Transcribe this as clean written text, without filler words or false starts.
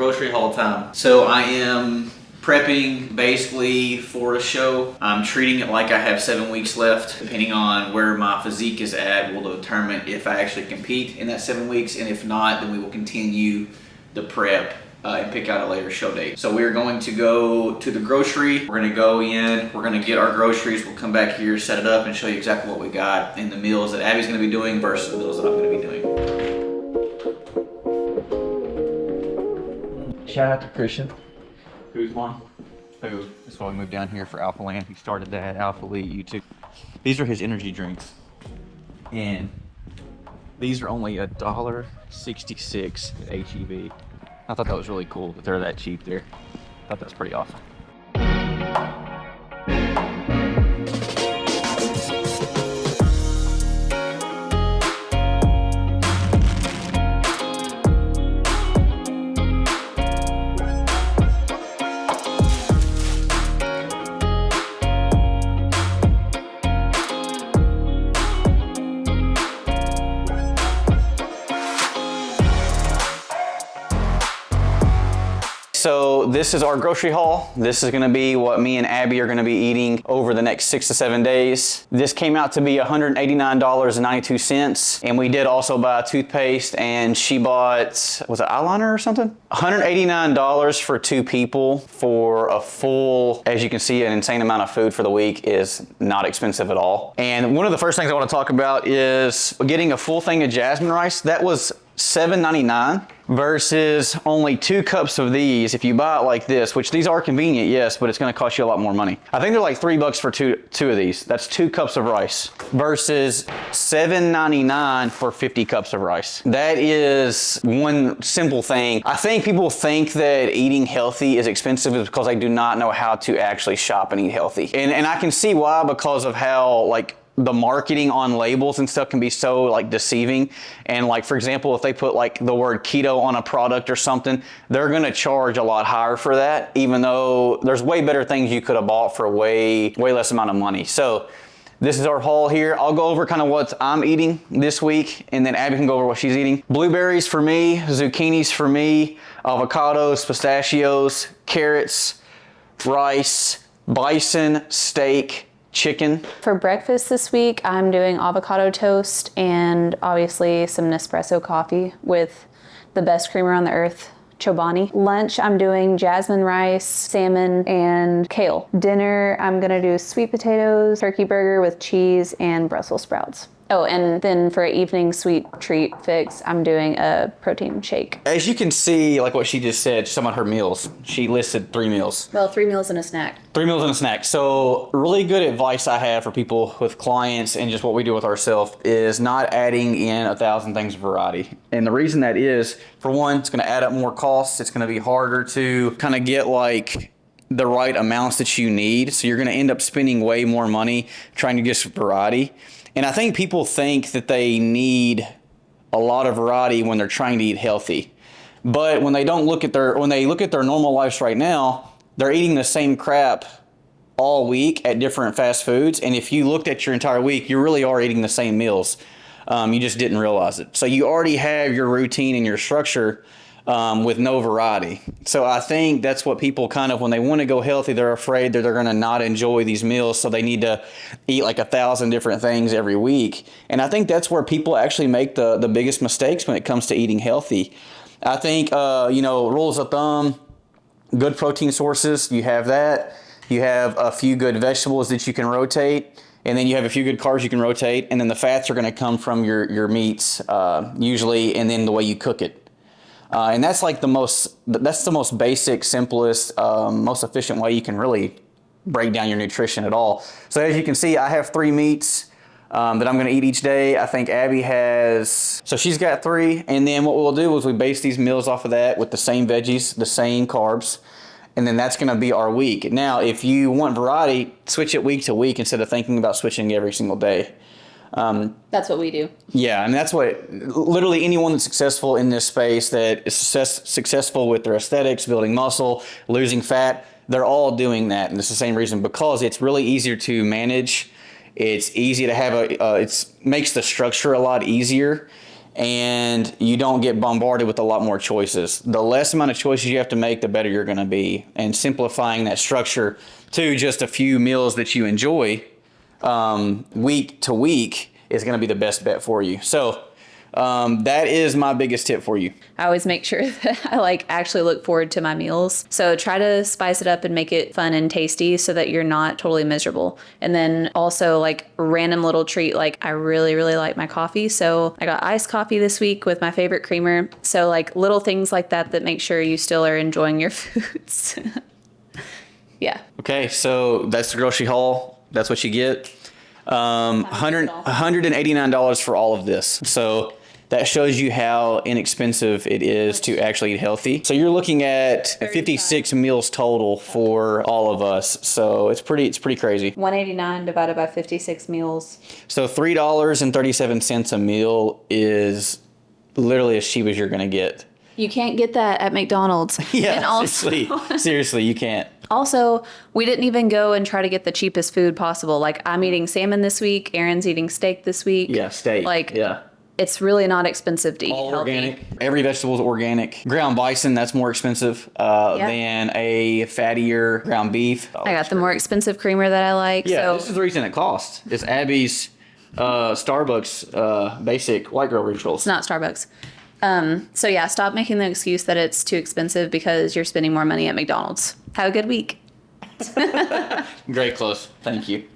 grocery haul time. So I am prepping basically for a show. I'm treating it like I have 7 weeks left. Depending on where my physique is at will determine if I actually compete in that 7 weeks, and if not, then we will continue the prep and pick out a later show date. So we're going to go to the grocery. We're gonna go in, we're gonna get our groceries. We'll come back here, set it up, and show you exactly what we got and the meals that Abby's gonna be doing versus the meals that I'm gonna be doing. Shout out to Christian. Who's one? Who? That's why we moved down here for Alpha Land. He started that, Alpha Elite, YouTube. These are his energy drinks. And these are only $1.66 at HEB. I thought that was really cool that they're that cheap there. I thought that's pretty awesome. So this is our grocery haul. This is gonna be what me and Abby are gonna be eating over the next 6 to 7 days. This came out to be $189.92. And we did also buy a toothpaste, and she bought, was it eyeliner or something? $189 for 2 people for a full, as you can see, an insane amount of food for the week is not expensive at all. And one of the first things I wanna talk about is getting a full thing of jasmine rice. That was $7.99 versus only 2 cups of these if you buy it like this, which these are convenient, yes, but it's going to cost you a lot more money. I think they're like $3 for two of these. That's 2 cups of rice versus $7.99 for 50 cups of rice. That is one simple thing. I think people think that eating healthy is expensive because they do not know how to actually shop and eat healthy. And I can see why, because of how like the marketing on labels and stuff can be so like deceiving. And like, for example, if they put like the word keto on a product or something, they're going to charge a lot higher for that, even though there's way better things you could have bought for way less amount of money. So this is our haul here. I'll go over kind of what I'm eating this week, and then Abby can go over what she's eating. Blueberries for me, zucchinis for me, avocados, pistachios, carrots, rice, bison, steak, chicken. For breakfast this week, I'm doing avocado toast and obviously some Nespresso coffee with the best creamer on the earth, Chobani. Lunch, I'm doing jasmine rice, salmon, and kale. Dinner, I'm gonna do sweet potatoes, turkey burger with cheese, and Brussels sprouts. Oh, and then for an evening sweet treat fix, I'm doing a protein shake. As you can see, like what she just said, some of her meals, she listed 3 meals. Well, 3 meals and a snack. 3 meals and a snack. So really good advice I have for people with clients and just what we do with ourselves is not adding in 1,000 things of variety. And the reason that is, for one, it's gonna add up more costs. It's gonna be harder to kind of get like the right amounts that you need. So you're gonna end up spending way more money trying to get some variety. And I think people think that they need a lot of variety when they're trying to eat healthy. But when they look at their normal lives right now, they're eating the same crap all week at different fast foods. And if you looked at your entire week, you really are eating the same meals. You just didn't realize it. So you already have your routine and your structure with no variety. So I think that's what people kind of, when they want to go healthy, they're afraid that they're going to not enjoy these meals. So they need to eat like 1,000 different things every week. And I think that's where people actually make the biggest mistakes when it comes to eating healthy. I think, rules of thumb, good protein sources, you have that. You have a few good vegetables that you can rotate. And then you have a few good carbs you can rotate. And then the fats are going to come from your meats usually, and then the way you cook it. And that's like the most basic, simplest, most efficient way you can really break down your nutrition at all. So as you can see, I have 3 meats that I'm gonna eat each day. I think Abby has, so she's got 3. And then what we'll do is we base these meals off of that with the same veggies, the same carbs. And then that's gonna be our week. Now, if you want variety, switch it week to week instead of thinking about switching every single day. That's what we do. Yeah, and that's what literally anyone that's successful in this space, that is successful with their aesthetics, building muscle, losing fat, they're all doing that. And it's the same reason, because it's really easier to manage. It's easy to have it makes the structure a lot easier. and you don't get bombarded with a lot more choices. The less amount of choices you have to make, the better you're going to be. And simplifying that structure to just a few meals that you enjoy week to week is going to be the best bet for you. So that is my biggest tip for you. I always make sure that I actually look forward to my meals. So try to spice it up and make it fun and tasty so that you're not totally miserable. And then also random little treat, I really, really like my coffee. So I got iced coffee this week with my favorite creamer. So little things like that that make sure you still are enjoying your foods. Yeah. Okay, so that's the grocery haul. That's what you get. $189 for all of this. So that shows you how inexpensive it is to actually eat healthy. So you're looking at 56 meals total for all of us. So it's pretty crazy. 189 divided by 56 meals. So $3.37 a meal is literally as cheap as you're gonna get. You can't get that at McDonald's. Yeah, And also, seriously, you can't. Also, we didn't even go and try to get the cheapest food possible. I'm eating salmon this week. Aaron's eating steak this week. Yeah, steak. Yeah. It's really not expensive to eat All healthy. organic. Every vegetable is organic. Ground bison, that's more expensive than a fattier ground beef. I got the more expensive creamer that I like. Yeah, So this is the reason it costs. It's Abby's Starbucks basic white girl rituals. it's not Starbucks. So yeah, stop making the excuse that it's too expensive because you're spending more money at McDonald's. Have a good week. Great close. Thank you.